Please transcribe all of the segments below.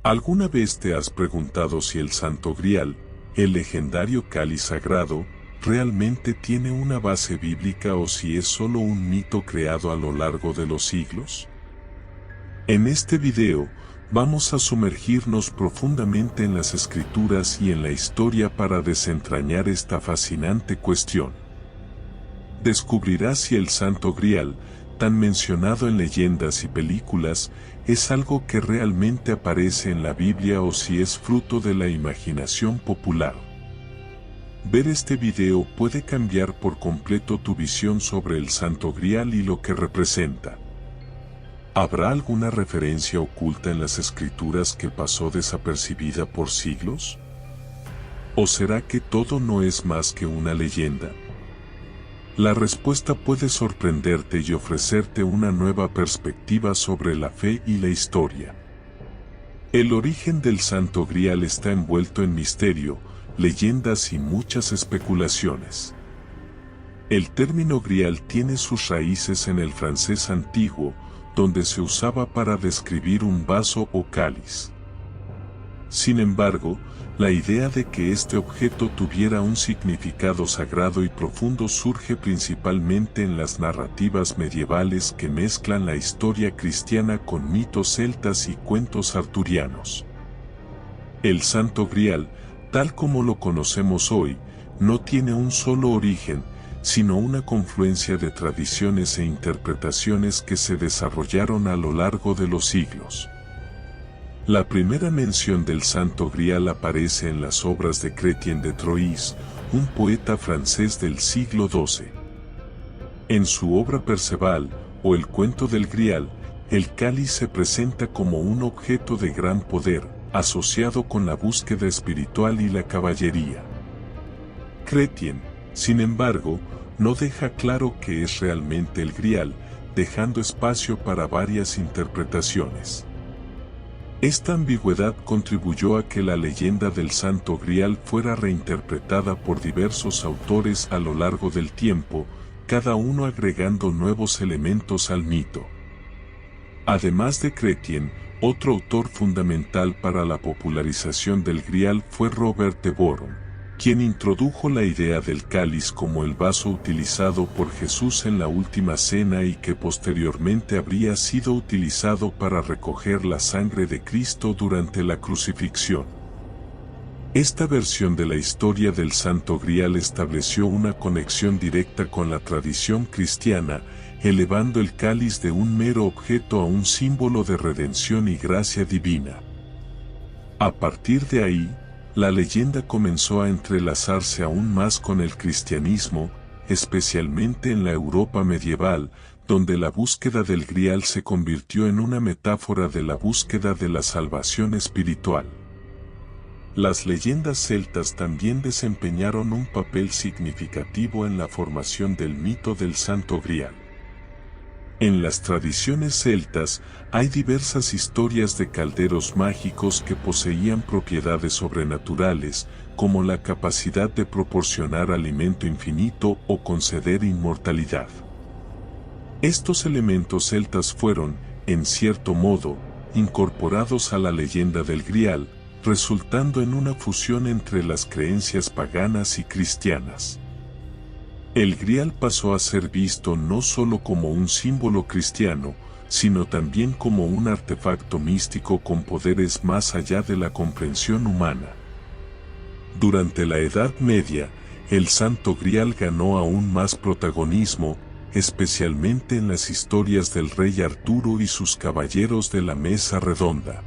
¿Alguna vez te has preguntado si el Santo Grial, el legendario cáliz sagrado, realmente tiene una base bíblica o si es solo un mito creado a lo largo de los siglos? En este video, vamos a sumergirnos profundamente en las escrituras y en la historia para desentrañar esta fascinante cuestión. Descubrirás si el Santo Grial, tan mencionado en leyendas y películas, es algo que realmente aparece en la Biblia o si es fruto de la imaginación popular. Ver este video puede cambiar por completo tu visión sobre el Santo Grial y lo que representa. ¿Habrá alguna referencia oculta en las escrituras que pasó desapercibida por siglos? ¿O será que todo no es más que una leyenda? La respuesta puede sorprenderte y ofrecerte una nueva perspectiva sobre la fe y la historia. El origen del Santo Grial está envuelto en misterio, leyendas y muchas especulaciones. El término grial tiene sus raíces en el francés antiguo, donde se usaba para describir un vaso o cáliz. Sin embargo, la idea de que este objeto tuviera un significado sagrado y profundo surge principalmente en las narrativas medievales que mezclan la historia cristiana con mitos celtas y cuentos arturianos. El Santo Grial, tal como lo conocemos hoy, no tiene un solo origen, sino una confluencia de tradiciones e interpretaciones que se desarrollaron a lo largo de los siglos. La primera mención del Santo Grial aparece en las obras de Chrétien de Troyes, un poeta francés del siglo XII. En su obra Perceval, o el cuento del Grial, el cáliz se presenta como un objeto de gran poder, asociado con la búsqueda espiritual y la caballería. Chrétien, sin embargo, no deja claro qué es realmente el Grial, dejando espacio para varias interpretaciones. Esta ambigüedad contribuyó a que la leyenda del Santo Grial fuera reinterpretada por diversos autores a lo largo del tiempo, cada uno agregando nuevos elementos al mito. Además de Chrétien, otro autor fundamental para la popularización del Grial fue Robert de Boron, quien introdujo la idea del cáliz como el vaso utilizado por Jesús en la última cena y que posteriormente habría sido utilizado para recoger la sangre de Cristo durante la crucifixión. Esta versión de la historia del Santo Grial estableció una conexión directa con la tradición cristiana, elevando el cáliz de un mero objeto a un símbolo de redención y gracia divina. A partir de ahí, la leyenda comenzó a entrelazarse aún más con el cristianismo, especialmente en la Europa medieval, donde la búsqueda del Grial se convirtió en una metáfora de la búsqueda de la salvación espiritual. Las leyendas celtas también desempeñaron un papel significativo en la formación del mito del Santo Grial. En las tradiciones celtas, hay diversas historias de calderos mágicos que poseían propiedades sobrenaturales, como la capacidad de proporcionar alimento infinito o conceder inmortalidad. Estos elementos celtas fueron, en cierto modo, incorporados a la leyenda del Grial, resultando en una fusión entre las creencias paganas y cristianas. El Grial pasó a ser visto no solo como un símbolo cristiano, sino también como un artefacto místico con poderes más allá de la comprensión humana. Durante la Edad Media, el Santo Grial ganó aún más protagonismo, especialmente en las historias del rey Arturo y sus caballeros de la Mesa Redonda.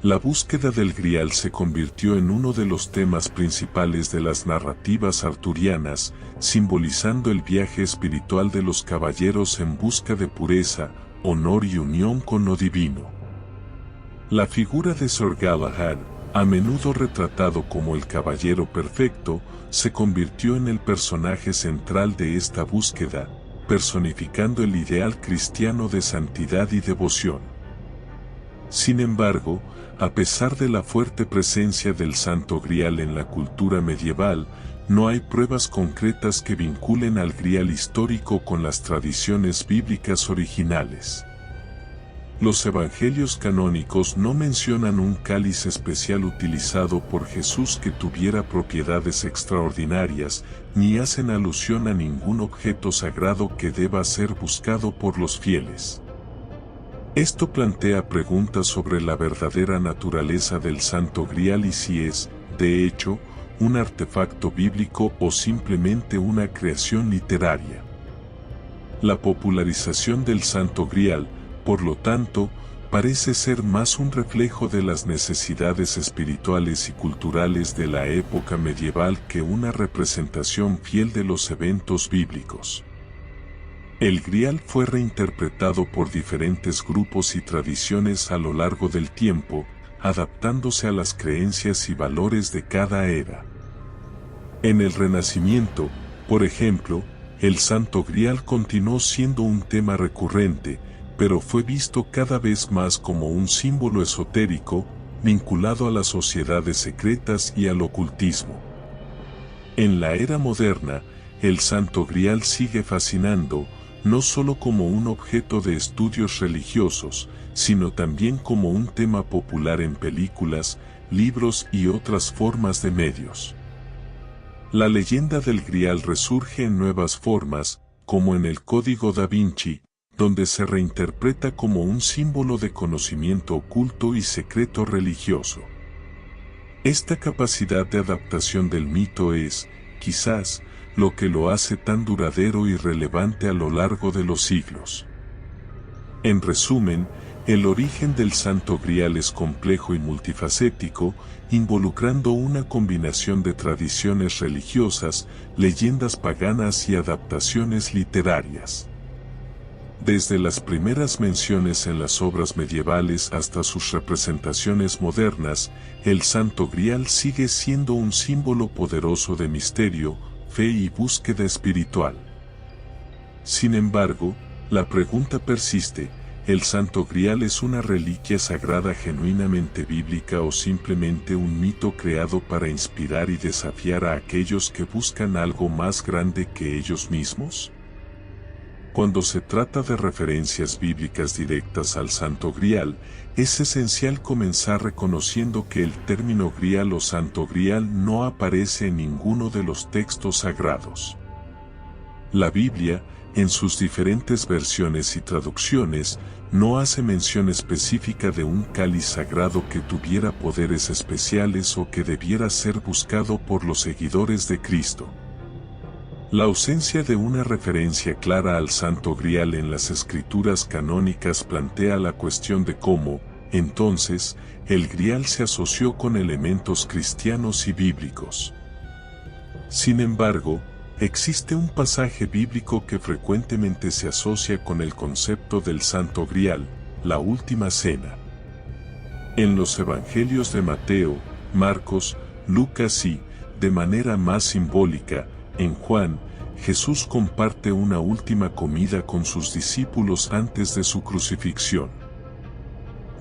La búsqueda del Grial se convirtió en uno de los temas principales de las narrativas arturianas, simbolizando el viaje espiritual de los caballeros en busca de pureza, honor y unión con lo divino. La figura de Sir Galahad, a menudo retratado como el caballero perfecto, se convirtió en el personaje central de esta búsqueda, personificando el ideal cristiano de santidad y devoción. Sin embargo, a pesar de la fuerte presencia del Santo Grial en la cultura medieval, no hay pruebas concretas que vinculen al Grial histórico con las tradiciones bíblicas originales. Los evangelios canónicos no mencionan un cáliz especial utilizado por Jesús que tuviera propiedades extraordinarias, ni hacen alusión a ningún objeto sagrado que deba ser buscado por los fieles. Esto plantea preguntas sobre la verdadera naturaleza del Santo Grial y si es, de hecho, un artefacto bíblico o simplemente una creación literaria. La popularización del Santo Grial, por lo tanto, parece ser más un reflejo de las necesidades espirituales y culturales de la época medieval que una representación fiel de los eventos bíblicos. El Grial fue reinterpretado por diferentes grupos y tradiciones a lo largo del tiempo, adaptándose a las creencias y valores de cada era. En el Renacimiento, por ejemplo, el Santo Grial continuó siendo un tema recurrente, pero fue visto cada vez más como un símbolo esotérico, vinculado a las sociedades secretas y al ocultismo. En la era moderna, el Santo Grial sigue fascinando, no solo como un objeto de estudios religiosos, sino también como un tema popular en películas, libros y otras formas de medios. La leyenda del Grial resurge en nuevas formas, como en el Código da Vinci, donde se reinterpreta como un símbolo de conocimiento oculto y secreto religioso. Esta capacidad de adaptación del mito es, quizás, lo que lo hace tan duradero y relevante a lo largo de los siglos. En resumen, el origen del Santo Grial es complejo y multifacético, involucrando una combinación de tradiciones religiosas, leyendas paganas y adaptaciones literarias. Desde las primeras menciones en las obras medievales hasta sus representaciones modernas, el Santo Grial sigue siendo un símbolo poderoso de misterio, fe y búsqueda espiritual. Sin embargo, la pregunta persiste: ¿el Santo Grial es una reliquia sagrada genuinamente bíblica o simplemente un mito creado para inspirar y desafiar a aquellos que buscan algo más grande que ellos mismos? Cuando se trata de referencias bíblicas directas al Santo Grial, es esencial comenzar reconociendo que el término Grial o Santo Grial no aparece en ninguno de los textos sagrados. La Biblia, en sus diferentes versiones y traducciones, no hace mención específica de un cáliz sagrado que tuviera poderes especiales o que debiera ser buscado por los seguidores de Cristo. La ausencia de una referencia clara al Santo Grial en las escrituras canónicas plantea la cuestión de cómo, entonces, el Grial se asoció con elementos cristianos y bíblicos. Sin embargo, existe un pasaje bíblico que frecuentemente se asocia con el concepto del Santo Grial, la Última Cena. En los Evangelios de Mateo, Marcos, Lucas y, de manera más simbólica, en Juan, Jesús comparte una última comida con sus discípulos antes de su crucifixión.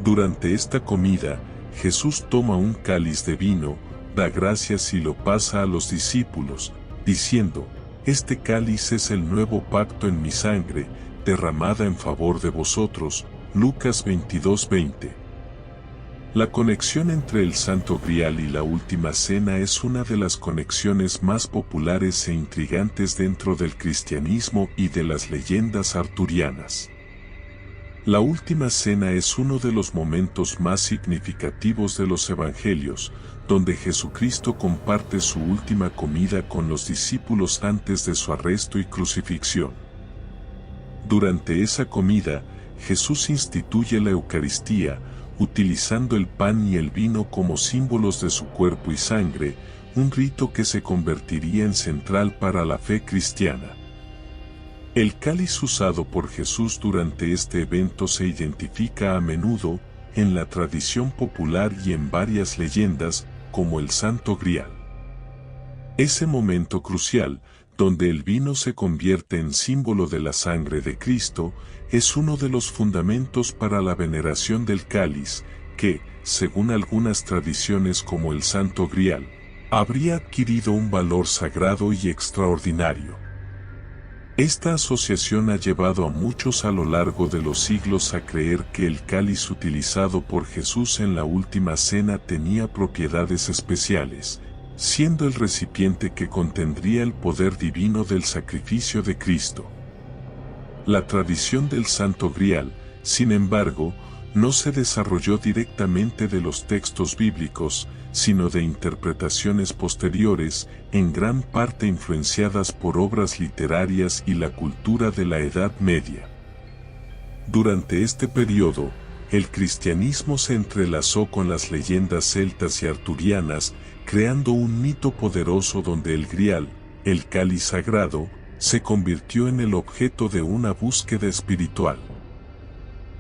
Durante esta comida, Jesús toma un cáliz de vino, da gracias y lo pasa a los discípulos, diciendo: «Este cáliz es el nuevo pacto en mi sangre, derramada en favor de vosotros». Lucas 22:20. La conexión entre el Santo Grial y la Última Cena es una de las conexiones más populares e intrigantes dentro del cristianismo y de las leyendas arturianas. La Última Cena es uno de los momentos más significativos de los Evangelios, donde Jesucristo comparte su última comida con los discípulos antes de su arresto y crucifixión. Durante esa comida, Jesús instituye la Eucaristía, utilizando el pan y el vino como símbolos de su cuerpo y sangre, un rito que se convertiría en central para la fe cristiana. El cáliz usado por Jesús durante este evento se identifica a menudo, en la tradición popular y en varias leyendas, como el Santo Grial. Ese momento crucial, donde el vino se convierte en símbolo de la sangre de Cristo, es uno de los fundamentos para la veneración del cáliz, que, según algunas tradiciones como el Santo Grial, habría adquirido un valor sagrado y extraordinario. Esta asociación ha llevado a muchos a lo largo de los siglos a creer que el cáliz utilizado por Jesús en la última cena tenía propiedades especiales, siendo el recipiente que contendría el poder divino del sacrificio de Cristo. La tradición del Santo Grial, sin embargo, no se desarrolló directamente de los textos bíblicos, sino de interpretaciones posteriores, en gran parte influenciadas por obras literarias y la cultura de la Edad Media. Durante este periodo, el cristianismo se entrelazó con las leyendas celtas y arturianas, creando un mito poderoso donde el Grial, el cáliz sagrado, se convirtió en el objeto de una búsqueda espiritual.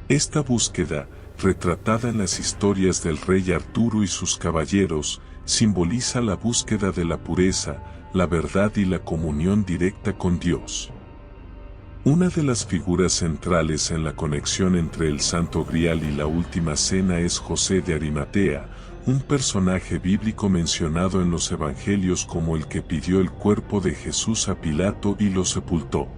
Esta búsqueda, retratada en las historias del rey Arturo y sus caballeros, simboliza la búsqueda de la pureza, la verdad y la comunión directa con Dios. Una de las figuras centrales en la conexión entre el Santo Grial y la Última Cena es José de Arimatea, un personaje bíblico mencionado en los Evangelios como el que pidió el cuerpo de Jesús a Pilato y lo sepultó.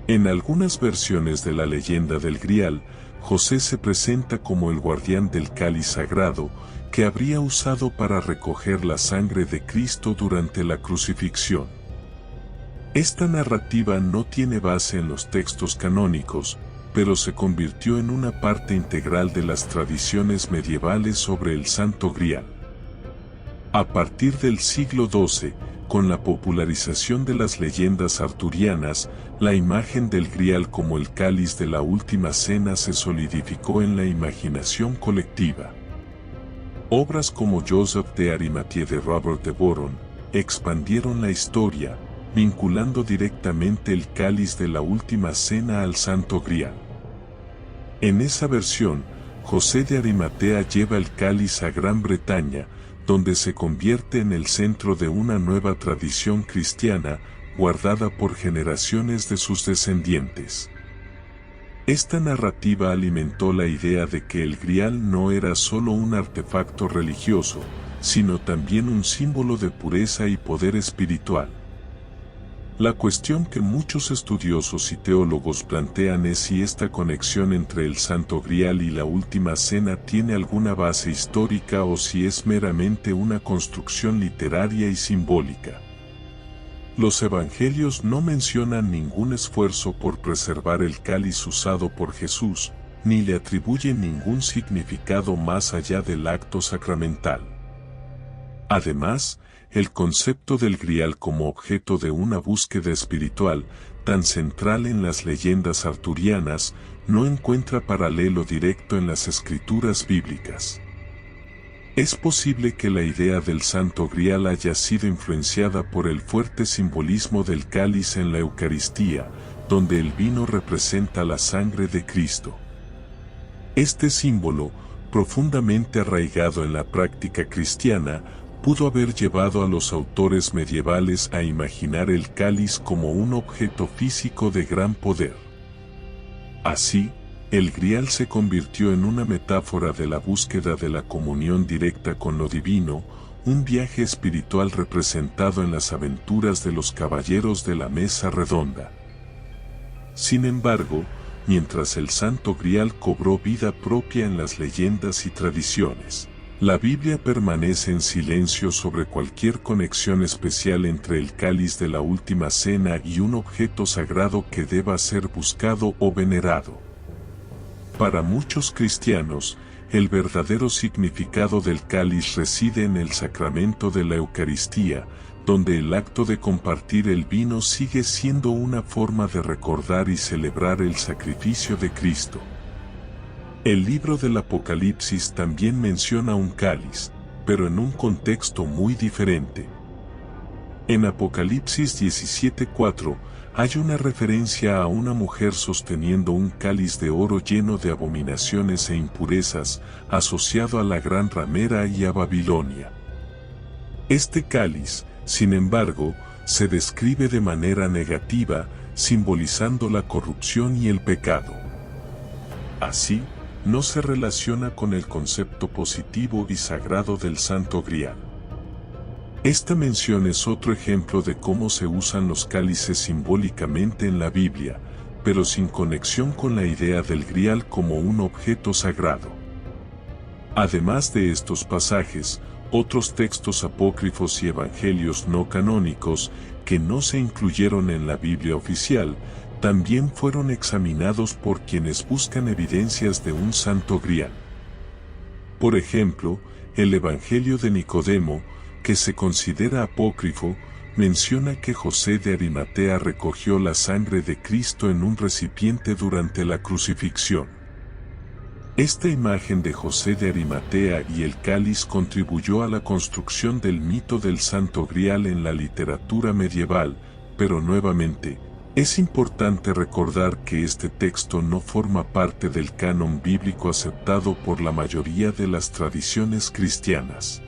En algunas versiones de la leyenda del Grial, José se presenta como el guardián del cáliz sagrado, que habría usado para recoger la sangre de Cristo durante la crucifixión. Esta narrativa no tiene base en los textos canónicos, pero se convirtió en una parte integral de las tradiciones medievales sobre el Santo Grial. A partir del siglo XII, con la popularización de las leyendas arturianas, la imagen del Grial como el cáliz de la Última Cena se solidificó en la imaginación colectiva. Obras como Joseph de Arimathea de Robert de Boron expandieron la historia, vinculando directamente el cáliz de la Última Cena al Santo Grial. En esa versión, José de Arimatea lleva el cáliz a Gran Bretaña, donde se convierte en el centro de una nueva tradición cristiana, guardada por generaciones de sus descendientes. Esta narrativa alimentó la idea de que el Grial no era solo un artefacto religioso, sino también un símbolo de pureza y poder espiritual. La cuestión que muchos estudiosos y teólogos plantean es si esta conexión entre el Santo Grial y la Última Cena tiene alguna base histórica o si es meramente una construcción literaria y simbólica. Los evangelios no mencionan ningún esfuerzo por preservar el cáliz usado por Jesús, ni le atribuyen ningún significado más allá del acto sacramental. Además, el concepto del Grial como objeto de una búsqueda espiritual, tan central en las leyendas arturianas, no encuentra paralelo directo en las escrituras bíblicas. Es posible que la idea del Santo Grial haya sido influenciada por el fuerte simbolismo del cáliz en la Eucaristía, donde el vino representa la sangre de Cristo. Este símbolo, profundamente arraigado en la práctica cristiana, pudo haber llevado a los autores medievales a imaginar el cáliz como un objeto físico de gran poder. Así, el Grial se convirtió en una metáfora de la búsqueda de la comunión directa con lo divino, un viaje espiritual representado en las aventuras de los caballeros de la mesa redonda. Sin embargo, mientras el Santo Grial cobró vida propia en las leyendas y tradiciones, la Biblia permanece en silencio sobre cualquier conexión especial entre el cáliz de la Última Cena y un objeto sagrado que deba ser buscado o venerado. Para muchos cristianos, el verdadero significado del cáliz reside en el sacramento de la Eucaristía, donde el acto de compartir el vino sigue siendo una forma de recordar y celebrar el sacrificio de Cristo. El libro del Apocalipsis también menciona un cáliz, pero en un contexto muy diferente. En Apocalipsis 17:4 hay una referencia a una mujer sosteniendo un cáliz de oro lleno de abominaciones e impurezas, asociado a la gran ramera y a Babilonia. Este cáliz, sin embargo, se describe de manera negativa, simbolizando la corrupción y el pecado. Así, no se relaciona con el concepto positivo y sagrado del Santo Grial. Esta mención es otro ejemplo de cómo se usan los cálices simbólicamente en la Biblia, pero sin conexión con la idea del grial como un objeto sagrado. Además de estos pasajes, otros textos apócrifos y evangelios no canónicos, que no se incluyeron en la Biblia oficial, también fueron examinados por quienes buscan evidencias de un santo grial. Por ejemplo, el Evangelio de Nicodemo, que se considera apócrifo, menciona que José de Arimatea recogió la sangre de Cristo en un recipiente durante la crucifixión. Esta imagen de José de Arimatea y el cáliz contribuyó a la construcción del mito del Santo Grial en la literatura medieval, pero nuevamente, es importante recordar que este texto no forma parte del canon bíblico aceptado por la mayoría de las tradiciones cristianas.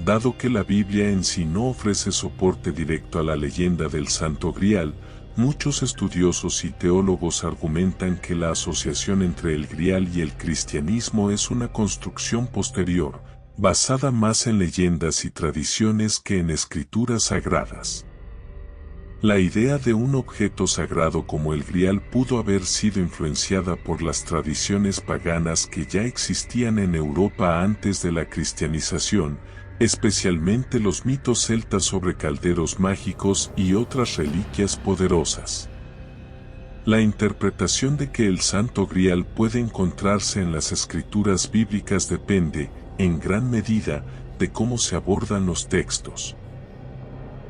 Dado que la Biblia en sí no ofrece soporte directo a la leyenda del Santo Grial, muchos estudiosos y teólogos argumentan que la asociación entre el Grial y el cristianismo es una construcción posterior, basada más en leyendas y tradiciones que en escrituras sagradas. La idea de un objeto sagrado como el Grial pudo haber sido influenciada por las tradiciones paganas que ya existían en Europa antes de la cristianización, especialmente los mitos celtas sobre calderos mágicos y otras reliquias poderosas. La interpretación de que el Santo Grial puede encontrarse en las escrituras bíblicas depende, en gran medida, de cómo se abordan los textos.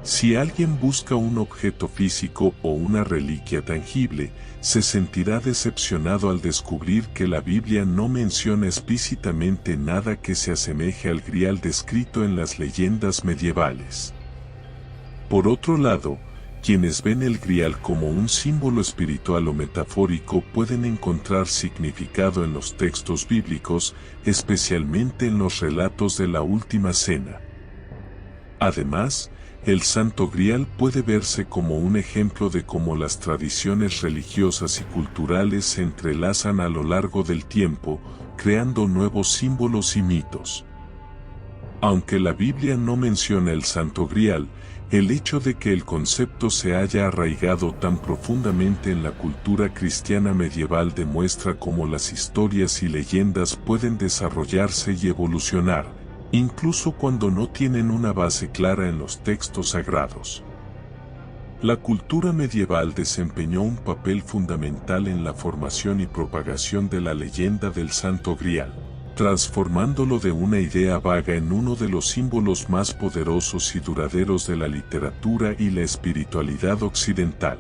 Si alguien busca un objeto físico o una reliquia tangible, se sentirá decepcionado al descubrir que la Biblia no menciona explícitamente nada que se asemeje al Grial descrito en las leyendas medievales. Por otro lado, quienes ven el Grial como un símbolo espiritual o metafórico pueden encontrar significado en los textos bíblicos, especialmente en los relatos de la Última Cena. Además, el Santo Grial puede verse como un ejemplo de cómo las tradiciones religiosas y culturales se entrelazan a lo largo del tiempo, creando nuevos símbolos y mitos. Aunque la Biblia no menciona el Santo Grial, el hecho de que el concepto se haya arraigado tan profundamente en la cultura cristiana medieval demuestra cómo las historias y leyendas pueden desarrollarse y evolucionar, incluso cuando no tienen una base clara en los textos sagrados. La cultura medieval desempeñó un papel fundamental en la formación y propagación de la leyenda del Santo Grial, transformándolo de una idea vaga en uno de los símbolos más poderosos y duraderos de la literatura y la espiritualidad occidental.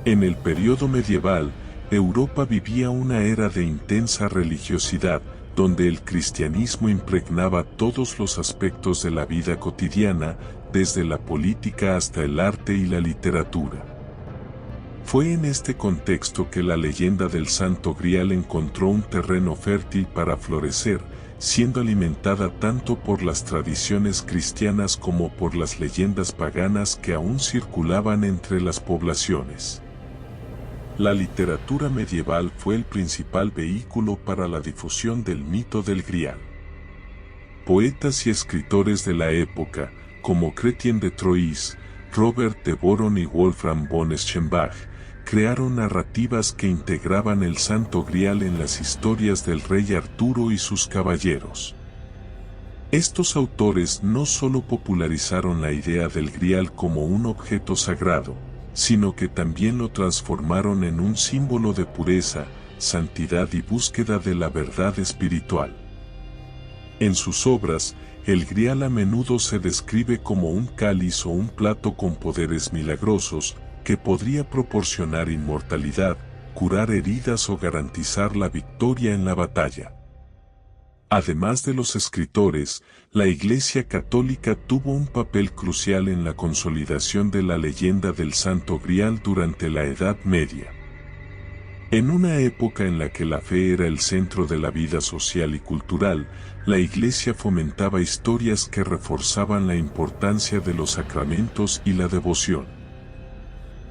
En el periodo medieval, Europa vivía una era de intensa religiosidad, donde el cristianismo impregnaba todos los aspectos de la vida cotidiana, desde la política hasta el arte y la literatura. Fue en este contexto que la leyenda del Santo Grial encontró un terreno fértil para florecer, siendo alimentada tanto por las tradiciones cristianas como por las leyendas paganas que aún circulaban entre las poblaciones. La literatura medieval fue el principal vehículo para la difusión del mito del Grial. Poetas y escritores de la época, como Chrétien de Troyes, Robert de Boron y Wolfram von Eschenbach, crearon narrativas que integraban el Santo Grial en las historias del rey Arturo y sus caballeros. Estos autores no solo popularizaron la idea del Grial como un objeto sagrado, sino que también lo transformaron en un símbolo de pureza, santidad y búsqueda de la verdad espiritual. En sus obras, el Grial a menudo se describe como un cáliz o un plato con poderes milagrosos, que podría proporcionar inmortalidad, curar heridas o garantizar la victoria en la batalla. Además de los escritores, la Iglesia Católica tuvo un papel crucial en la consolidación de la leyenda del Santo Grial durante la Edad Media. En una época en la que la fe era el centro de la vida social y cultural, la Iglesia fomentaba historias que reforzaban la importancia de los sacramentos y la devoción.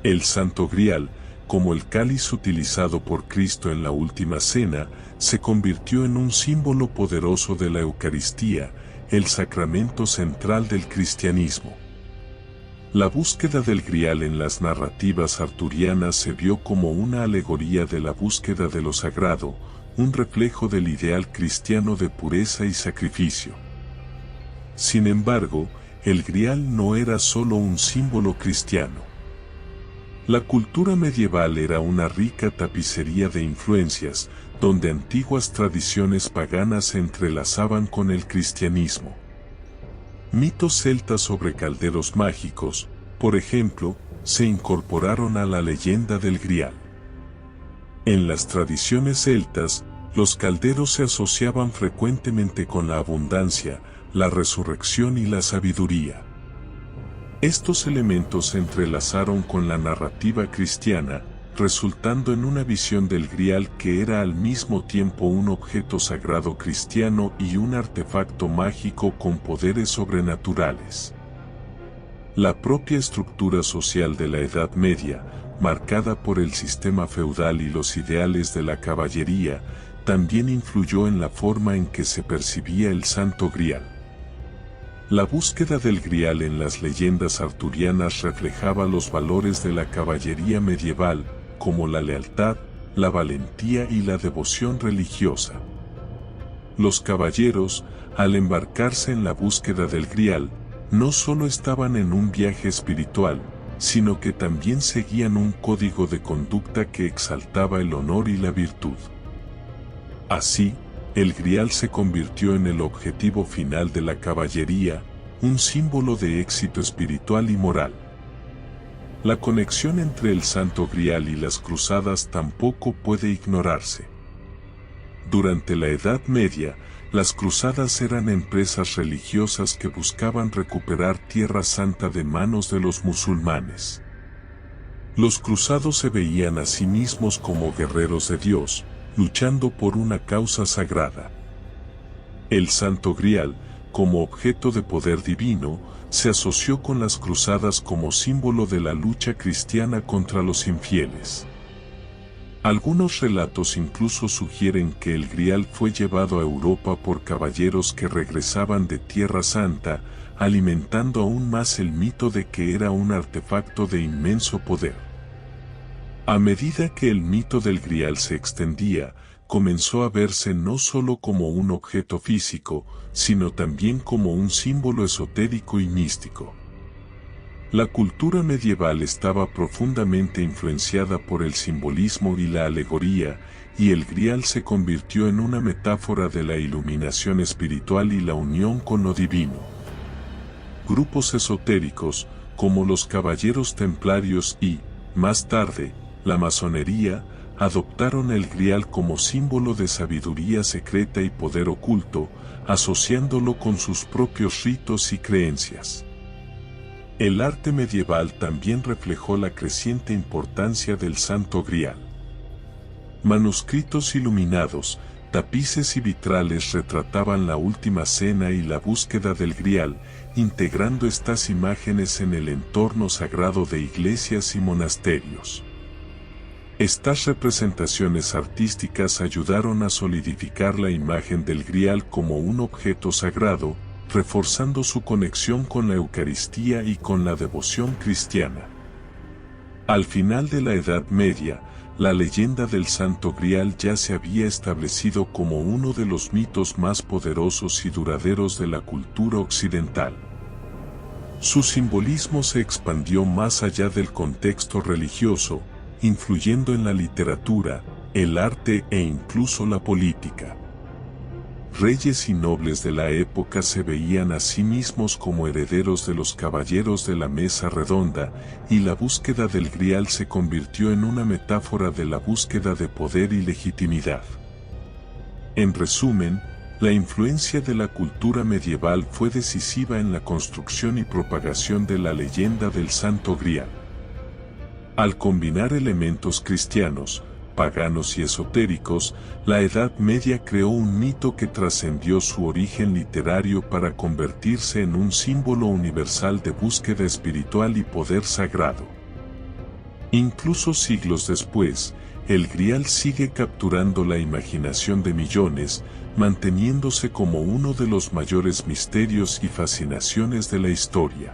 El Santo Grial, como el cáliz utilizado por Cristo en la Última Cena, se convirtió en un símbolo poderoso de la Eucaristía, el sacramento central del cristianismo. La búsqueda del Grial en las narrativas arturianas se vio como una alegoría de la búsqueda de lo sagrado, un reflejo del ideal cristiano de pureza y sacrificio. Sin embargo, el Grial no era solo un símbolo cristiano. La cultura medieval era una rica tapicería de influencias, donde antiguas tradiciones paganas se entrelazaban con el cristianismo. Mitos celtas sobre calderos mágicos, por ejemplo, se incorporaron a la leyenda del Grial. En las tradiciones celtas, los calderos se asociaban frecuentemente con la abundancia, la resurrección y la sabiduría. Estos elementos se entrelazaron con la narrativa cristiana, resultando en una visión del Grial que era al mismo tiempo un objeto sagrado cristiano y un artefacto mágico con poderes sobrenaturales. La propia estructura social de la Edad Media, marcada por el sistema feudal y los ideales de la caballería, también influyó en la forma en que se percibía el Santo Grial. La búsqueda del Grial en las leyendas arturianas reflejaba los valores de la caballería medieval, como la lealtad, la valentía y la devoción religiosa. Los caballeros, al embarcarse en la búsqueda del Grial, no solo estaban en un viaje espiritual, sino que también seguían un código de conducta que exaltaba el honor y la virtud. Así, el Grial se convirtió en el objetivo final de la caballería, un símbolo de éxito espiritual y moral. La conexión entre el Santo Grial y las cruzadas tampoco puede ignorarse. Durante la Edad Media, las cruzadas eran empresas religiosas que buscaban recuperar Tierra Santa de manos de los musulmanes. Los cruzados se veían a sí mismos como guerreros de Dios, luchando por una causa sagrada. El Santo Grial, como objeto de poder divino, se asoció con las cruzadas como símbolo de la lucha cristiana contra los infieles. Algunos relatos incluso sugieren que el Grial fue llevado a Europa por caballeros que regresaban de Tierra Santa, alimentando aún más el mito de que era un artefacto de inmenso poder. A medida que el mito del Grial se extendía, comenzó a verse no solo como un objeto físico, sino también como un símbolo esotérico y místico. La cultura medieval estaba profundamente influenciada por el simbolismo y la alegoría, y el Grial se convirtió en una metáfora de la iluminación espiritual y la unión con lo divino. Grupos esotéricos, como los Caballeros Templarios y, más tarde, la masonería, adoptaron el Grial como símbolo de sabiduría secreta y poder oculto, asociándolo con sus propios ritos y creencias. El arte medieval también reflejó la creciente importancia del Santo Grial. Manuscritos iluminados, tapices y vitrales retrataban la última cena y la búsqueda del Grial, integrando estas imágenes en el entorno sagrado de iglesias y monasterios. Estas representaciones artísticas ayudaron a solidificar la imagen del Grial como un objeto sagrado, reforzando su conexión con la Eucaristía y con la devoción cristiana. Al final de la Edad Media, la leyenda del Santo Grial ya se había establecido como uno de los mitos más poderosos y duraderos de la cultura occidental. Su simbolismo se expandió más allá del contexto religioso, influyendo en la literatura, el arte e incluso la política. Reyes y nobles de la época se veían a sí mismos como herederos de los caballeros de la mesa redonda, y la búsqueda del Grial se convirtió en una metáfora de la búsqueda de poder y legitimidad. En resumen, la influencia de la cultura medieval fue decisiva en la construcción y propagación de la leyenda del Santo Grial. Al combinar elementos cristianos, paganos y esotéricos, la Edad Media creó un mito que trascendió su origen literario para convertirse en un símbolo universal de búsqueda espiritual y poder sagrado. Incluso siglos después, el Grial sigue capturando la imaginación de millones, manteniéndose como uno de los mayores misterios y fascinaciones de la historia.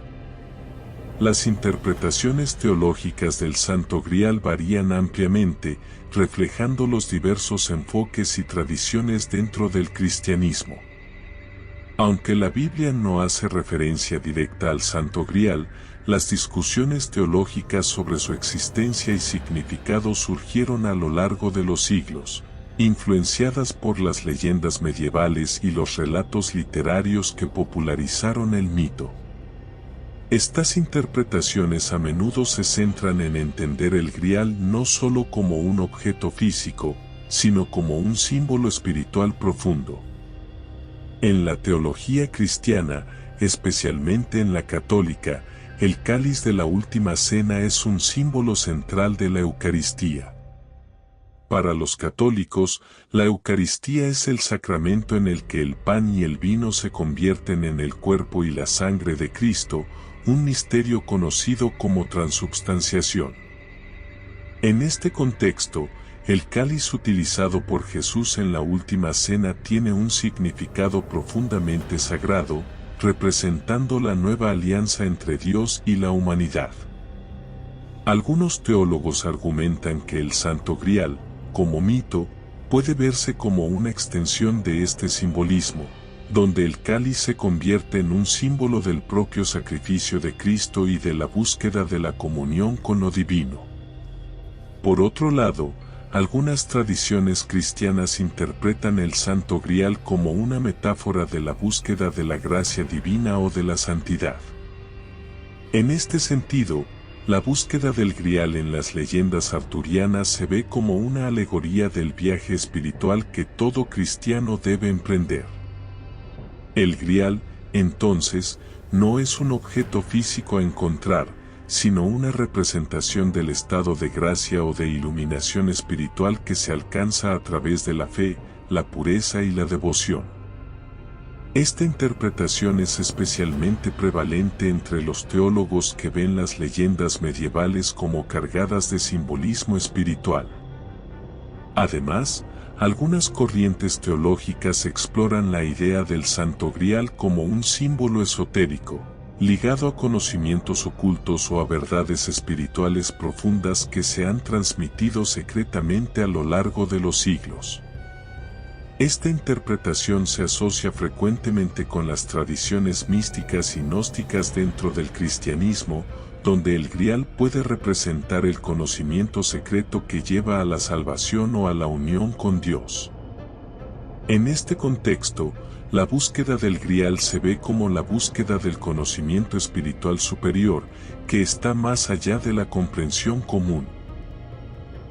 Las interpretaciones teológicas del Santo Grial varían ampliamente, reflejando los diversos enfoques y tradiciones dentro del cristianismo. Aunque la Biblia no hace referencia directa al Santo Grial, las discusiones teológicas sobre su existencia y significado surgieron a lo largo de los siglos, influenciadas por las leyendas medievales y los relatos literarios que popularizaron el mito. Estas interpretaciones a menudo se centran en entender el Grial no solo como un objeto físico, sino como un símbolo espiritual profundo. En la teología cristiana, especialmente en la católica, el cáliz de la última cena es un símbolo central de la Eucaristía. Para los católicos, la Eucaristía es el sacramento en el que el pan y el vino se convierten en el cuerpo y la sangre de Cristo, un misterio conocido como transubstanciación. En este contexto, el cáliz utilizado por Jesús en la última cena tiene un significado profundamente sagrado, representando la nueva alianza entre Dios y la humanidad. Algunos teólogos argumentan que el Santo Grial, como mito, puede verse como una extensión de este simbolismo, donde el cáliz se convierte en un símbolo del propio sacrificio de Cristo y de la búsqueda de la comunión con lo divino. Por otro lado, algunas tradiciones cristianas interpretan el Santo Grial como una metáfora de la búsqueda de la gracia divina o de la santidad. En este sentido, la búsqueda del Grial en las leyendas arturianas se ve como una alegoría del viaje espiritual que todo cristiano debe emprender. El Grial, entonces, no es un objeto físico a encontrar, sino una representación del estado de gracia o de iluminación espiritual que se alcanza a través de la fe, la pureza y la devoción. Esta interpretación es especialmente prevalente entre los teólogos que ven las leyendas medievales como cargadas de simbolismo espiritual. Además, algunas corrientes teológicas exploran la idea del Santo Grial como un símbolo esotérico, ligado a conocimientos ocultos o a verdades espirituales profundas que se han transmitido secretamente a lo largo de los siglos. Esta interpretación se asocia frecuentemente con las tradiciones místicas y gnósticas dentro del cristianismo, donde el Grial puede representar el conocimiento secreto que lleva a la salvación o a la unión con Dios. En este contexto, la búsqueda del Grial se ve como la búsqueda del conocimiento espiritual superior, que está más allá de la comprensión común.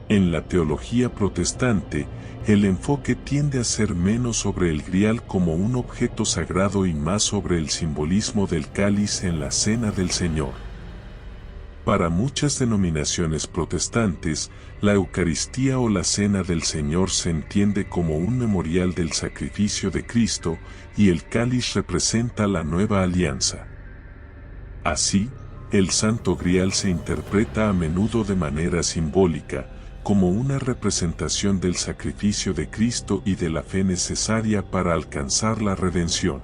En la teología protestante, el enfoque tiende a ser menos sobre el Grial como un objeto sagrado y más sobre el simbolismo del cáliz en la Cena del Señor. Para muchas denominaciones protestantes, la Eucaristía o la Cena del Señor se entiende como un memorial del sacrificio de Cristo, y el cáliz representa la nueva alianza. Así, el Santo Grial se interpreta a menudo de manera simbólica, como una representación del sacrificio de Cristo y de la fe necesaria para alcanzar la redención.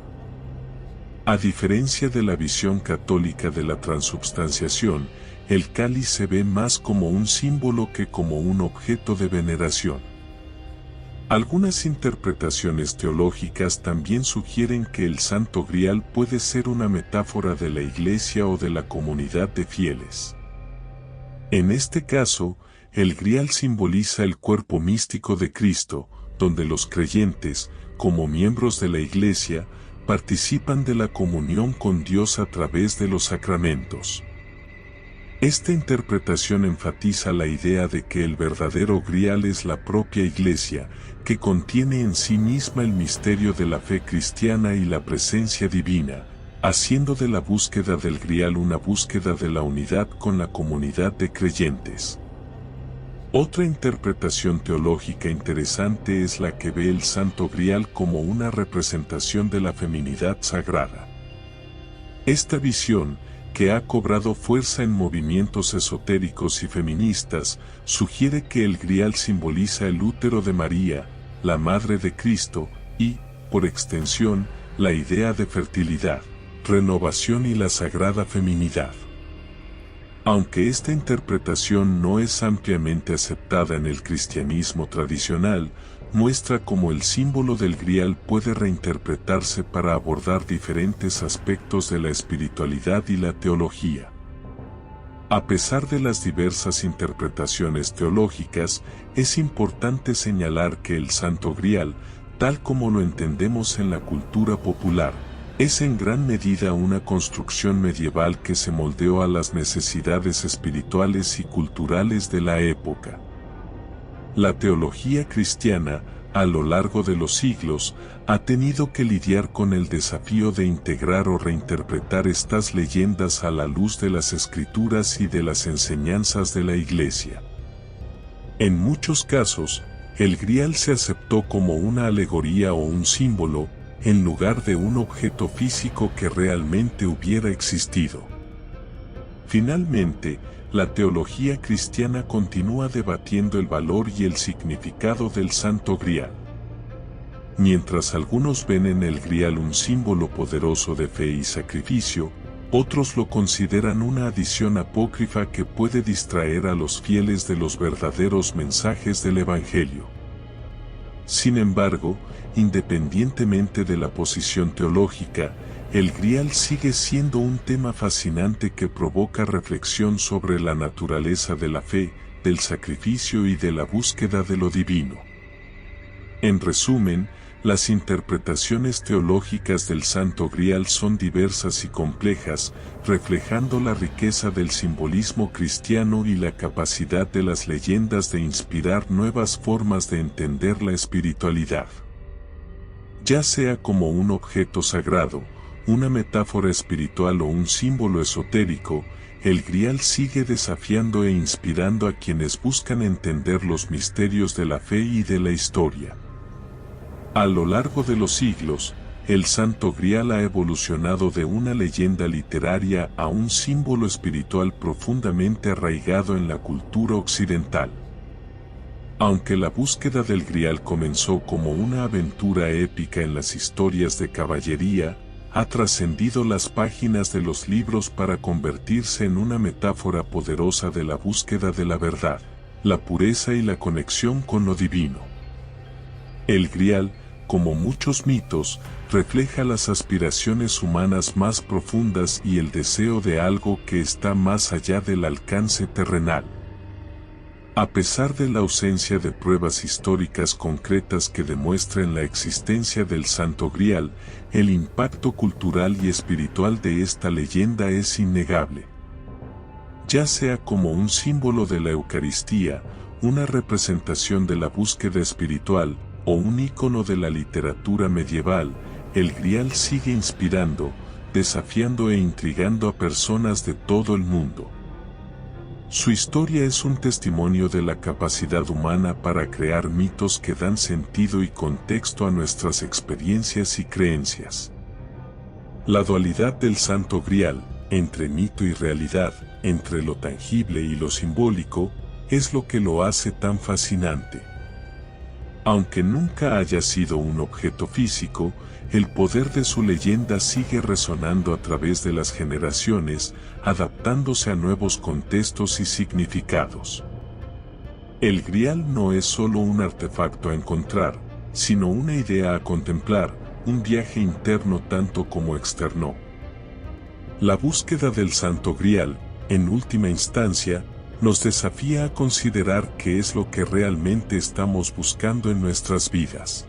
A diferencia de la visión católica de la transubstanciación, el cáliz se ve más como un símbolo que como un objeto de veneración. Algunas interpretaciones teológicas también sugieren que el Santo Grial puede ser una metáfora de la Iglesia o de la comunidad de fieles. En este caso, el Grial simboliza el cuerpo místico de Cristo, donde los creyentes, como miembros de la Iglesia, participan de la comunión con Dios a través de los sacramentos. Esta interpretación enfatiza la idea de que el verdadero Grial es la propia Iglesia, que contiene en sí misma el misterio de la fe cristiana y la presencia divina, haciendo de la búsqueda del Grial una búsqueda de la unidad con la comunidad de creyentes. Otra interpretación teológica interesante es la que ve el Santo Grial como una representación de la feminidad sagrada. Esta visión, que ha cobrado fuerza en movimientos esotéricos y feministas, sugiere que el Grial simboliza el útero de María, la Madre de Cristo, y, por extensión, la idea de fertilidad, renovación y la sagrada feminidad. Aunque esta interpretación no es ampliamente aceptada en el cristianismo tradicional, muestra cómo el símbolo del Grial puede reinterpretarse para abordar diferentes aspectos de la espiritualidad y la teología. A pesar de las diversas interpretaciones teológicas, es importante señalar que el Santo Grial, tal como lo entendemos en la cultura popular, es en gran medida una construcción medieval que se moldeó a las necesidades espirituales y culturales de la época. La teología cristiana, a lo largo de los siglos, ha tenido que lidiar con el desafío de integrar o reinterpretar estas leyendas a la luz de las Escrituras y de las enseñanzas de la Iglesia. En muchos casos, el Grial se aceptó como una alegoría o un símbolo, en lugar de un objeto físico que realmente hubiera existido. Finalmente, la teología cristiana continúa debatiendo el valor y el significado del Santo Grial. Mientras algunos ven en el Grial un símbolo poderoso de fe y sacrificio, otros lo consideran una adición apócrifa que puede distraer a los fieles de los verdaderos mensajes del Evangelio. Sin embargo, independientemente de la posición teológica, el Grial sigue siendo un tema fascinante que provoca reflexión sobre la naturaleza de la fe, del sacrificio y de la búsqueda de lo divino. En resumen, las interpretaciones teológicas del Santo Grial son diversas y complejas, reflejando la riqueza del simbolismo cristiano y la capacidad de las leyendas de inspirar nuevas formas de entender la espiritualidad. Ya sea como un objeto sagrado, una metáfora espiritual o un símbolo esotérico, el Grial sigue desafiando e inspirando a quienes buscan entender los misterios de la fe y de la historia. A lo largo de los siglos, el Santo Grial ha evolucionado de una leyenda literaria a un símbolo espiritual profundamente arraigado en la cultura occidental. Aunque la búsqueda del Grial comenzó como una aventura épica en las historias de caballería, ha trascendido las páginas de los libros para convertirse en una metáfora poderosa de la búsqueda de la verdad, la pureza y la conexión con lo divino. El Grial, como muchos mitos, refleja las aspiraciones humanas más profundas y el deseo de algo que está más allá del alcance terrenal. A pesar de la ausencia de pruebas históricas concretas que demuestren la existencia del Santo Grial, el impacto cultural y espiritual de esta leyenda es innegable. Ya sea como un símbolo de la Eucaristía, una representación de la búsqueda espiritual, o un ícono de la literatura medieval, el Grial sigue inspirando, desafiando e intrigando a personas de todo el mundo. Su historia es un testimonio de la capacidad humana para crear mitos que dan sentido y contexto a nuestras experiencias y creencias. La dualidad del Santo Grial, entre mito y realidad, entre lo tangible y lo simbólico, es lo que lo hace tan fascinante. Aunque nunca haya sido un objeto físico, el poder de su leyenda sigue resonando a través de las generaciones, adaptándose a nuevos contextos y significados. El Grial no es solo un artefacto a encontrar, sino una idea a contemplar, un viaje interno tanto como externo. La búsqueda del Santo Grial, en última instancia, nos desafía a considerar qué es lo que realmente estamos buscando en nuestras vidas.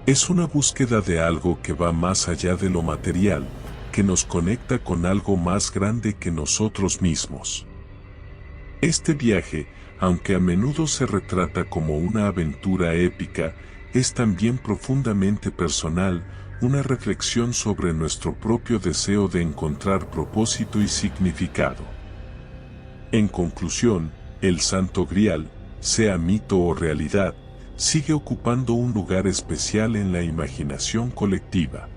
Es una búsqueda de algo que va más allá de lo material, que nos conecta con algo más grande que nosotros mismos. Este viaje, aunque a menudo se retrata como una aventura épica, es también profundamente personal, una reflexión sobre nuestro propio deseo de encontrar propósito y significado. En conclusión, el Santo Grial, sea mito o realidad, sigue ocupando un lugar especial en la imaginación colectiva.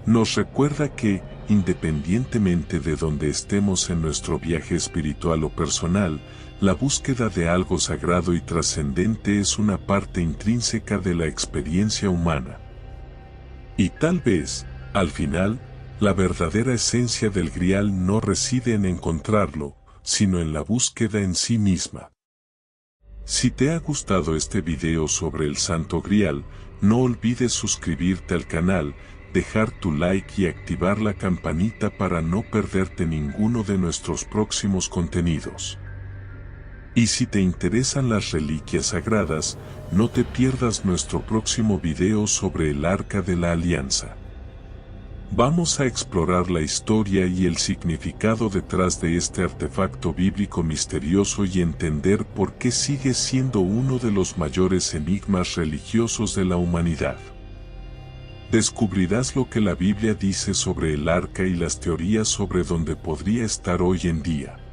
Nos recuerda que, independientemente de donde estemos en nuestro viaje espiritual o personal, La búsqueda de algo sagrado y trascendente es una parte intrínseca de la experiencia humana. Y tal vez, al final, la verdadera esencia del Grial no reside en encontrarlo, sino en la búsqueda en sí misma. Si te ha gustado este video sobre el Santo Grial, no olvides suscribirte al canal, dejar tu like y activar la campanita para no perderte ninguno de nuestros próximos contenidos. Y si te interesan las reliquias sagradas, no te pierdas nuestro próximo video sobre el Arca de la Alianza. Vamos a explorar la historia y el significado detrás de este artefacto bíblico misterioso y entender por qué sigue siendo uno de los mayores enigmas religiosos de la humanidad. Descubrirás lo que la Biblia dice sobre el arca y las teorías sobre dónde podría estar hoy en día.